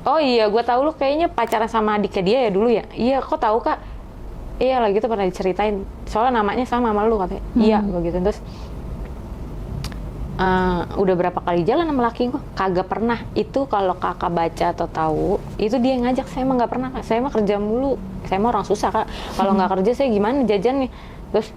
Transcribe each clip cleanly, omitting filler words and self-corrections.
Oh iya, gue tahu lu kayaknya pacaran sama adiknya dia ya dulu ya. Iya, kok tahu kak? Iya lah gitu pernah diceritain. Soalnya namanya sama lu katanya. Iya, gue gitu terus. Udah berapa kali jalan sama laki gue? Kagak pernah. Itu kalau kakak baca atau tahu, itu dia yang ngajak. Saya mah nggak pernah kak. Saya mah kerja mulu. Saya mah orang susah kak. Kalau nggak kerja saya gimana jajan nih? Terus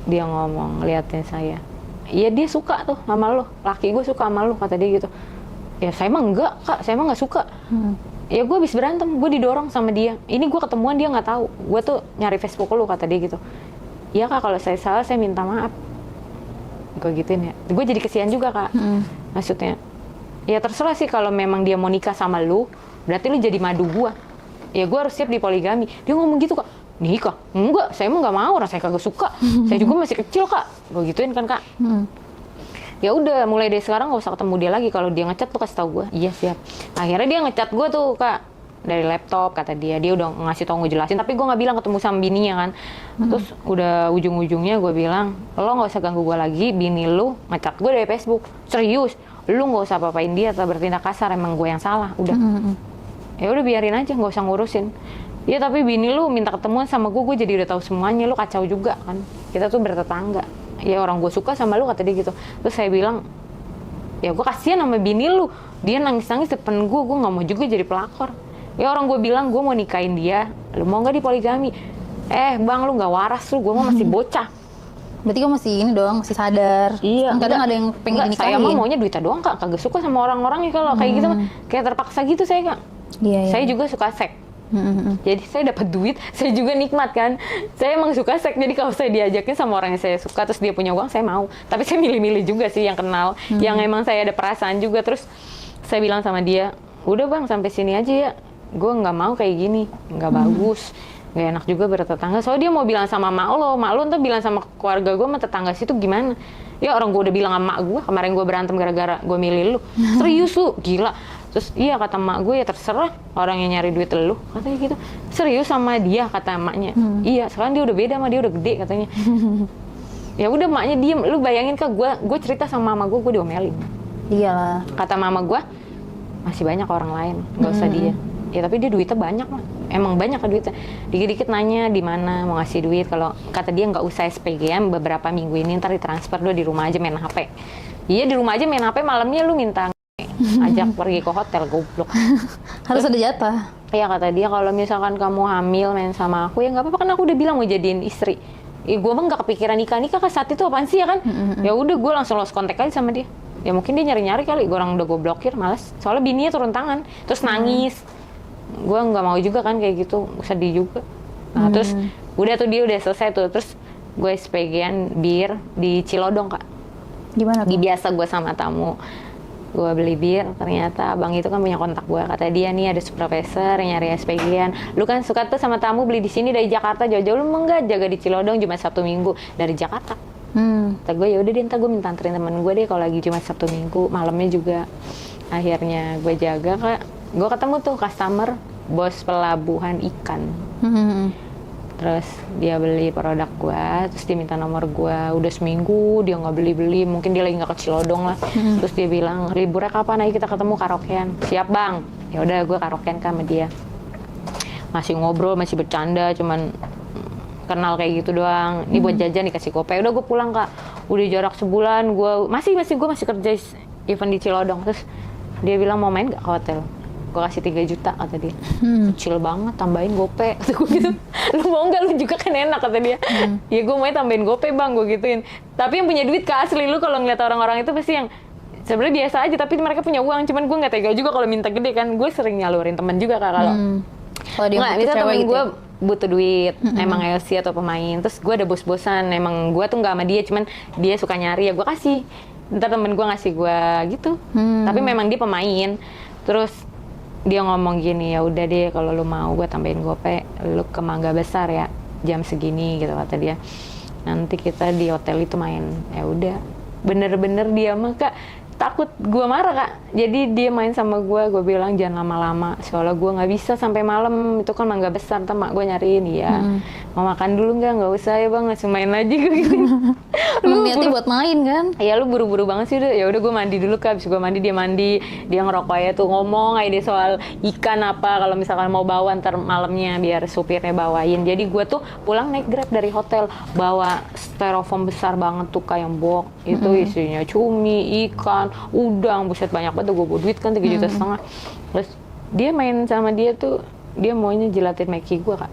dia ngomong ngeliatin saya. Iya dia suka tuh sama lu. Laki gue suka sama lu kata dia gitu. Ya saya mah enggak kak. Saya mah nggak suka. Ya gue habis berantem. Gue didorong sama dia. Ini gue ketemuan dia nggak tahu. Gue tuh nyari Facebook lu kata dia gitu. Iya kak kalau saya salah saya minta maaf. Gue gituin ya, gue jadi kesian juga kak. Maksudnya ya terserah sih kalau memang dia mau nikah sama lu berarti lu jadi madu gue ya, gue harus siap di poligami. Dia ngomong gitu kak, nikah? Enggak, saya emang nggak mau, orang saya kagak suka. Saya juga masih kecil kak, gue gituin kan kak. Ya udah mulai dari sekarang nggak usah ketemu dia lagi, kalau dia ngechat tuh kasih tau gue. Iya siap. Akhirnya dia ngechat gue tuh kak dari laptop, kata dia udah ngasih tau ngejelasin, tapi gue nggak bilang ketemu sama bininya kan. Terus udah ujung-ujungnya gue bilang, lo nggak usah ganggu gue lagi, bini lu ngecat gue dari Facebook, serius, lu nggak usah apa-apain dia atau bertindak kasar, emang gue yang salah, udah. Ya udah biarin aja, nggak usah ngurusin. Ya tapi bini lu minta ketemuan sama gue jadi udah tahu semuanya, lu kacau juga kan, kita tuh bertetangga. Ya orang gue suka sama lu kata dia gitu. Terus saya bilang, ya gue kasihan sama bini lu, dia nangis-nangis depan gue nggak mau juga jadi pelakor. Ya orang gue bilang gue mau nikahin dia, lu mau nggak di poligami? Bang lu nggak waras lu, gue mah masih bocah. Berarti kamu masih ini doang, masih sadar. Iya. Kan kadang ada yang pengen dinikahin. Saya mah maunya duitnya doang kak, kagak suka sama orang-orang ya kalau kayak gitu mah, kayak terpaksa gitu saya kak. Iya. Saya juga suka seks. Jadi saya dapat duit, saya juga nikmat kan. Saya emang suka seks, jadi kalau saya diajakin sama orang yang saya suka terus dia punya uang, saya mau. Tapi saya milih-milih juga sih yang kenal, yang emang saya ada perasaan juga. Terus saya bilang sama dia, udah bang sampai sini aja ya. Gue nggak mau kayak gini, nggak bagus, nggak enak juga bertetangga. Soalnya dia mau bilang sama mak lo ntar bilang sama keluarga gue sama tetangga situ gimana? Ya orang gue udah bilang sama mak gue, kemarin gue berantem gara-gara gue milih lu. Serius lu, gila. Terus iya kata mak gue, ya terserah orang yang nyari duit lu, katanya gitu. Serius sama dia kata emaknya. Iya, sekarang dia udah beda sama dia udah gede katanya. Ya udah maknya diem. Lu bayangin kak, gue cerita sama mama gue diomelin. Iyalah. Kata mama gue, masih banyak orang lain, nggak usah dia. Ya tapi dia duitnya banyak lah, emang banyak kan duitnya. Dikit-dikit nanya di mana mau ngasih duit. Kalau kata dia nggak usah SPG-an beberapa minggu ini, ntar ditransfer dulu, di rumah aja main HP. Iya di rumah aja main HP, malamnya lu minta ajak pergi ke hotel, goblok. Harus ada jatah. Iya kata dia, kalau misalkan kamu hamil main sama aku ya nggak apa-apa kan, aku udah bilang mau jadiin istri. Gue mah nggak kepikiran nikah kan saat itu, apaan sih ya kan. Ya udah gue langsung lost kontak aja sama dia. Ya mungkin dia nyari-nyari kali, gue orang udah gue blokir, males. Soalnya bininya turun tangan, terus nangis. Gue nggak mau juga kan kayak gitu, sedih juga. Nah terus udah tuh dia udah selesai tuh, terus gue SPG-an bir di Cilodong kak. Gimana tuh? Biasa gue sama tamu, gue beli bir, ternyata abang itu kan punya kontak gue. Kata dia nih ada supervisor yang nyari SPG-an. Lu kan suka tuh sama tamu beli di sini dari Jakarta jauh-jauh, lu enggak jaga di Cilodong cuma Sabtu Minggu dari Jakarta. Kata gue ya udah deh, ntar gue minta anterin temen gue deh kalau lagi cuma Sabtu Minggu, malamnya juga. Akhirnya gue jaga kak. Gue ketemu tuh customer, bos pelabuhan ikan. Terus dia beli produk gue, terus dia minta nomor gue. Udah seminggu dia nggak beli-beli, mungkin dia lagi nggak ke Cilodong lah. Terus dia bilang, liburnya kapan? Ayo kita ketemu karaokean. Siap bang. Ya udah gue karaokean sama dia. Masih ngobrol, masih bercanda, cuman kenal kayak gitu doang. Ini buat jajan dikasih gopay. Udah gue pulang kak. Udah jarak sebulan, gue masih kerja event di Cilodong. Terus dia bilang mau main nggak ke hotel? Gue kasih 3 juta kata dia. Kecil banget, tambahin gope kata gue gitu. Lu mau nggak? Lu juga kan enak kata dia. Ya gue mau tambahin gope bang, gue gituin. Tapi yang punya duit ke asli, lu kalau ngeliat orang-orang itu pasti yang sebenarnya biasa aja tapi mereka punya uang. Cuman gue nggak tega juga kalau minta gede kan. Gue sering nyalurin temen juga kak kalau dia nggak, misal temen gitu gue butuh duit, emang LC atau pemain, terus gue ada bos-bosan, emang gue tuh nggak sama dia, cuman dia suka nyari ya gue kasih. Ntar temen gue ngasih gue gitu, tapi memang dia pemain. Terus dia ngomong gini, ya udah deh kalau lu mau gue tambahin gope, lu ke Mangga Besar ya jam segini gitu kata dia. Nanti kita di hotel itu main. Ya udah, bener-bener dia mah kak takut gue marah kak. Jadi dia main sama gue bilang jangan lama-lama soalnya gue nggak bisa sampai malam, itu kan Mangga Besar, ntar mak gue nyariin ya. mau makan dulu nggak usah ya bang, langsung main aja gue gitu. Emang niatnya buat main kan? Ya lu buru-buru banget sih, ya udah gue mandi dulu Kak. Habis gue mandi, dia ngerokok aja tuh, ngomong aja dia soal ikan apa kalau misalkan mau bawa ntar malamnya biar supirnya bawain. Jadi gue tuh pulang naik Grab dari hotel, bawa styrofoam besar banget tuh kayak box, itu isinya cumi, ikan, udang, buset banyak banget. Gue bawa duit kan 3,5 juta. Terus dia main sama dia tuh, dia maunya jilatin Meki gue Kak.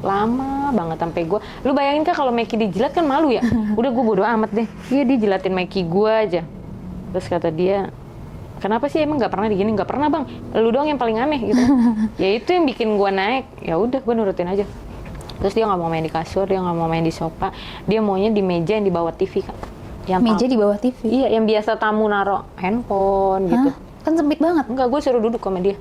Lama banget sampai gue, lu bayangin Kak kalau Meki dijilat kan malu ya. Udah gue bodo amat deh, iya dia jilatin Meki gue aja. Terus kata dia, kenapa sih emang nggak pernah digini? Nggak pernah bang, lu doang yang paling aneh gitu. Ya itu yang bikin gue naik. Ya udah gue nurutin aja. Terus dia nggak mau main di kasur, dia nggak mau main di sofa, dia maunya di meja yang di bawah TV Kak. Yang Meja di bawah TV? Iya, yang biasa tamu naro handphone gitu. Kan sempit banget. Enggak, gue suruh duduk sama dia.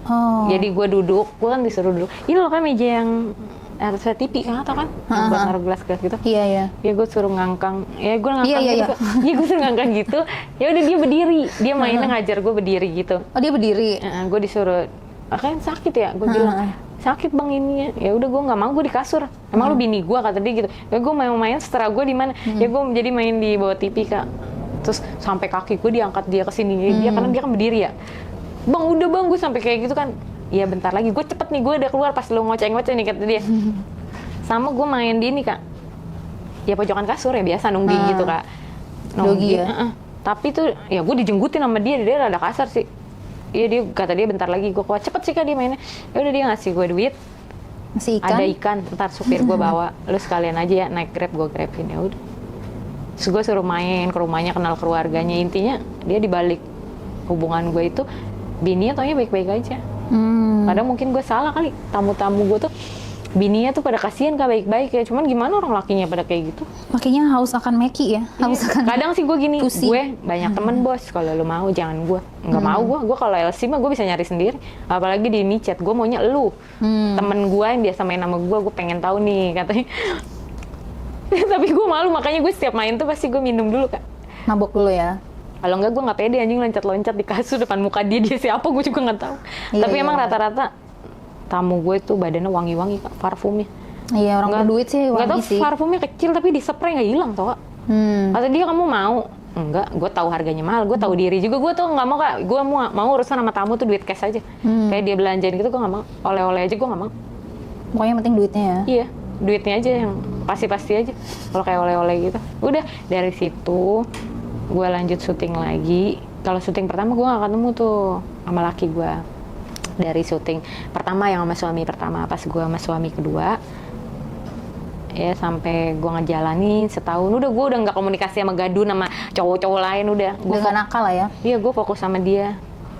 Oh. Jadi gue duduk, gue kan disuruh duduk. Ini loh kan meja yang RCTI TV kan, atau kan? Yang buat naruh gelas-gelas gitu. Iya, iya. Ya gue suruh ngangkang, ya gue ngangkang Iya, gitu. Iya gue suruh ngangkang gitu. Ya udah dia berdiri, dia mainnya ngajar gue berdiri gitu. Oh dia berdiri? Gue disuruh, kan sakit ya, gue bilang sakit bang ininya. Ya udah gue nggak mau, gue di kasur. Emang lu bini gue kata dia gitu. Ya gue mau main setelah gue di mana? Ya gue jadi main di bawah TV Kak. Terus sampai kaki gue diangkat dia ke sini, dia karena dia kan berdiri ya. Bang udah bang, gue sampai kayak gitu kan. Iya bentar lagi, gue cepet nih, gue udah keluar pas lu ngoceh-ngoceh nih kata dia. Sama gue main di ini Kak, ya pojokan kasur ya biasa nungging gitu Kak. Dogi ya? Tapi tuh ya gue dijenggutin sama dia rada kasar sih. Iya dia kata dia bentar lagi gue keluar, cepet sih Kak dia mainnya. Ya udah dia ngasih gue duit, masih ikan? ada ikan, ntar supir gue bawa, lu sekalian aja ya naik Grab, gue grabin. Ya udah. Terus gue suruh main ke rumahnya, kenal keluarganya. Intinya dia dibalik hubungan gue itu, bininya taunya baik-baik aja. Kadang mungkin gue salah kali, tamu-tamu gue tuh bininya tuh pada kasihan Kak, baik-baik ya. Cuman gimana orang lakinya pada kayak gitu? Makanya haus akan Meki ya? Haus akan Kadang sih gue gini, pusing. gue banyak temen bos, kalau lu mau jangan gue. Nggak mau gue kalau LC mah gue bisa nyari sendiri. Apalagi di micet, gue maunya lu. Temen gue yang biasa main sama gue pengen tahu nih katanya. Tapi gue malu, makanya gue setiap main tuh pasti gue minum dulu Kak. mabok dulu ya? Kalau enggak gue nggak pede anjing loncat-loncat di kasur depan muka dia siapa gue juga nggak tahu. Iya, Tapi iya. emang rata-rata tamu gue tuh badannya wangi-wangi Kak, parfumnya. Iya, orang berduit sih Nggak wangi tahu sih. parfumnya kecil tapi di spray nggak hilang tau Kak. Kata dia kamu mau? Enggak, gue tahu harganya mahal, gue tahu diri juga, gue tuh nggak mau Kak. Gue mau urusan sama tamu tuh duit cash aja. Kayak dia belanjain gitu gue nggak mau, oleh-oleh aja gue nggak mau. Pokoknya yang penting duitnya ya? Iya, duitnya aja yang pasti-pasti aja. Kalau kayak oleh-oleh gitu. Udah, dari situ gue lanjut syuting lagi. Kalau syuting pertama gue gak ketemu tuh sama laki gue. Dari syuting pertama yang sama suami pertama, pas gue sama suami kedua, ya sampai gue ngejalanin setahun. Udah gue udah nggak komunikasi sama Gadun sama cowok-cowok lain, udah. Gue Udah gak nakal lah ya? Iya, gue fokus sama dia.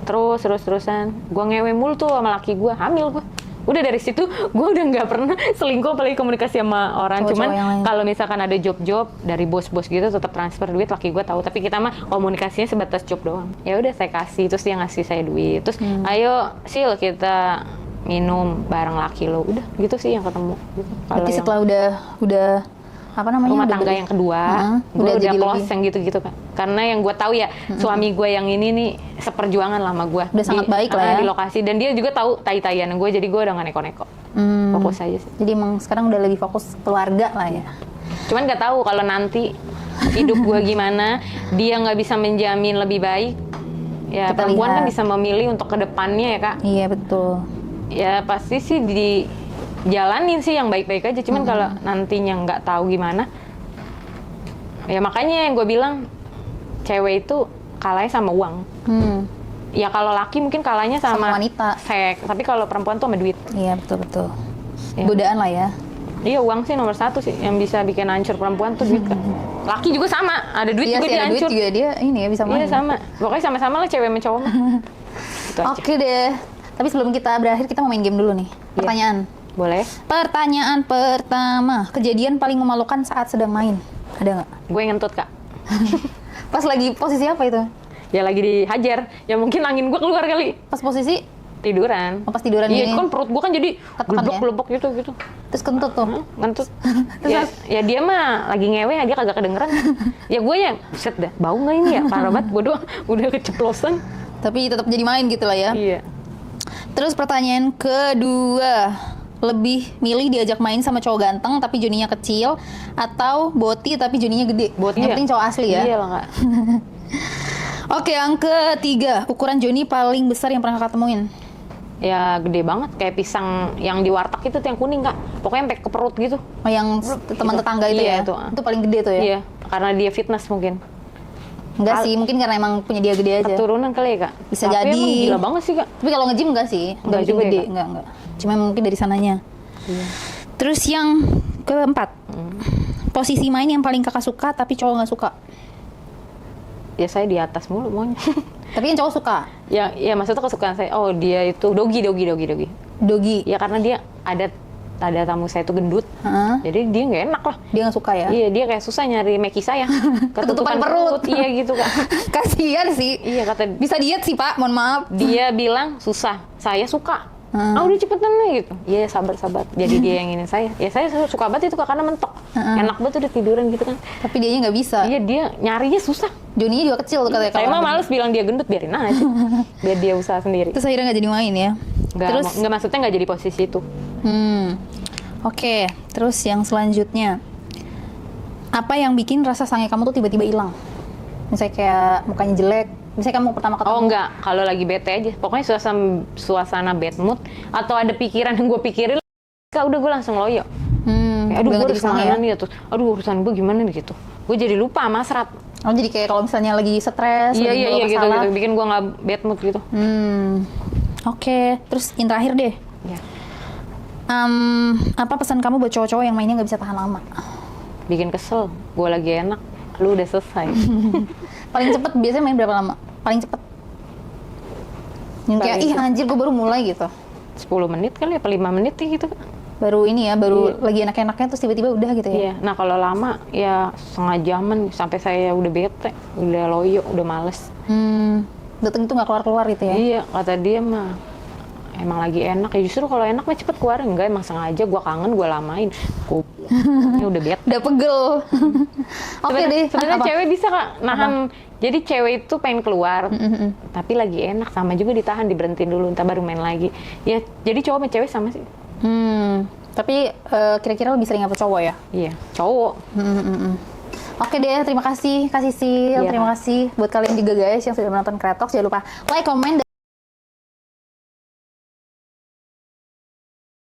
Terus-terusan. Gue ngewe mulu tuh sama laki gue, hamil gue. Udah dari situ gue udah nggak pernah selingkuh apalagi komunikasi sama orang. Cowok-cowok Cuman yang lain. kalau misalkan ada job-job dari bos-bos gitu tetap transfer duit, laki gue tahu. Tapi kita mah komunikasinya sebatas job doang. Ya udah saya kasih, terus dia ngasih saya duit. Terus ayo Sil kita minum bareng laki lo. Udah gitu sih yang ketemu. Gitu. Kalau Berarti yang setelah udah apa namanya? rumah udah tangga beli- yang kedua, gue udah udah jadi close lebih- yang gitu-gitu Kak. Karena yang gue tahu ya suami gue yang ini nih seperjuangan lah sama gue. Udah sangat baik lah ya. Di lokasi, dan dia juga tahu tai-taian gue, jadi gue udah gak neko-neko. Fokus aja sih. Jadi emang sekarang udah lebih fokus keluarga lah ya? Cuman nggak tahu kalau nanti hidup gue gimana, dia nggak bisa menjamin lebih baik. Ya Kita perempuan kan lihat. bisa memilih untuk kedepannya ya Kak. Iya betul. Ya pasti sih dijalanin sih yang baik-baik aja. Cuman kalau nantinya nggak tahu gimana, ya makanya yang gue bilang cewek itu kalahnya sama uang. Ya kalau laki mungkin kalahnya sama wanita. seks, tapi kalau perempuan tuh sama duit. Iya betul. Ya. Godaan lah ya. Iya, uang sih nomor satu sih yang bisa bikin hancur perempuan tuh duit Kak. Laki juga sama, ada duit Iya juga sih, dia ada duit hancur. juga dia ini ya bisa main. Iya sama, pokoknya sama-sama lah cewek sama cowok mah. Gitu aja. Oke deh. Tapi sebelum kita berakhir kita mau main game dulu nih. Pertanyaan. Boleh? Pertanyaan pertama, kejadian paling memalukan saat sedang main. Ada nggak? Gue ngentut Kak. Pas lagi posisi apa itu? Ya lagi dihajar, ya mungkin angin gue keluar kali. Pas posisi Tiduran. pas tiduran Iya, ini. kan perut gue kan jadi Ketekan ya? gelebok gitu. Terus kentut tuh. Ngentut. Ya dia mah lagi ngewe, dia kagak kedengeran. Ya gue yang, set dah, bau nggak ini ya? Parah banget, gue doang udah keceplosan. Tapi tetap jadi main gitu lah ya. Iya. Terus pertanyaan kedua, lebih milih diajak main sama cowok ganteng tapi Joninya kecil, atau Boti tapi Joninya gede? Boti Yang ya? penting cowok asli ya. Iya lah Kak. Oke, yang ketiga, ukuran Joni paling besar yang pernah kakak temuin? Ya gede banget, kayak pisang yang di warteg itu tuh yang kuning Kak. Pokoknya sampai ke perut gitu. Oh, yang teman tetangga itu Iya, ya? itu. Itu paling gede tuh ya? Iya, karena dia fitness mungkin. Enggak sih, mungkin karena emang punya dia gede aja. Keturunan kali ya Kak. Bisa Tapi jadi. emang gila banget sih Kak. Tapi kalau nge-gym enggak sih, Enggak enggak juga ya, gede, Kak? enggak. Cuma mungkin dari sananya. Iya. Terus yang keempat, posisi main yang paling kakak suka tapi cowok nggak suka. Ya saya di atas mulu maunya. Tapi yang cowok suka, Ya maksudnya kesukaan saya. Oh dia itu dogi. dogi. Ya karena dia ada tamu saya itu gendut. Heeh. Jadi dia nggak enak lah. Dia nggak suka ya? Iya dia kayak susah nyari meki saya. Ketutupan perut. Iya gitu Kak. Kasihan sih. Iya kata Bisa diet sih Pak, mohon maaf. dia bilang susah. Saya suka. Udah cepetan nih gitu. Iya sabar. Jadi dia yang ingin saya. Ya saya suka banget itu Kak karena mentok. Enak banget udah tiduran gitu kan. Tapi dianya nggak bisa. Iya dia nyarinya susah. Joninya juga kecil tuh katanya. Saya kalau mah orang males bilang dia gendut, biarin aja. Biar dia usaha sendiri. Terus akhirnya nggak jadi main ya. Terus, Nggak maksudnya nggak jadi posisi itu. Oke. Terus yang selanjutnya, apa yang bikin rasa sange kamu tuh tiba-tiba hilang? Misalnya kayak mukanya jelek, misalnya kamu pertama ketemu. Oh enggak, kalau lagi bete aja. Pokoknya suasana bad mood atau ada pikiran yang gue pikirin, Kak udah gue langsung loyo. Kayak, aduh udah gue nggak harus jadi sange kemana nih, terus aduh urusan gue gimana nih gitu. Gue jadi lupa sama serat. Oh, jadi kayak kalau misalnya lagi stres, lagi Iya bawa gitu, masalah. bikin gue nggak bad mood gitu. Oke. Terus yang terakhir deh. Ya. Apa pesan kamu buat cowok-cowok yang mainnya nggak bisa tahan lama? Bikin kesel, gue lagi enak, lu udah selesai. Paling cepet biasanya main berapa lama? Paling cepet? Yang kayak, Paling ih anjir gue baru mulai gitu. 10 menit kali ya, apa 5 menit ya gitu. Baru ini ya, baru lagi enak-enaknya terus tiba-tiba udah gitu ya? Iya, nah kalau lama ya setengah jaman sampai saya udah bete, udah loyo, udah males. Dateng itu nggak keluar-keluar gitu ya? Iya, kata dia mah emang lagi enak ya, justru kalau enak mah cepet keluar. Enggak, emang sengaja gue kangen, gue lamain. Ini udah bete. Udah pegel. Oke deh. Sebenarnya Apa? cewek bisa Kak nahan. Jadi cewek itu pengen keluar, tapi lagi enak, sama juga ditahan, diberhentiin dulu, ntar baru main lagi. Ya, jadi cowok sama cewek sama sih. Tapi kira-kira lebih sering apa cowok ya? Iya, cowok. Oke deh, terima kasih Kak Sisil. Iya, Terima Kak. kasih buat kalian juga guys yang sudah menonton Kreatok. Jangan lupa like, comment,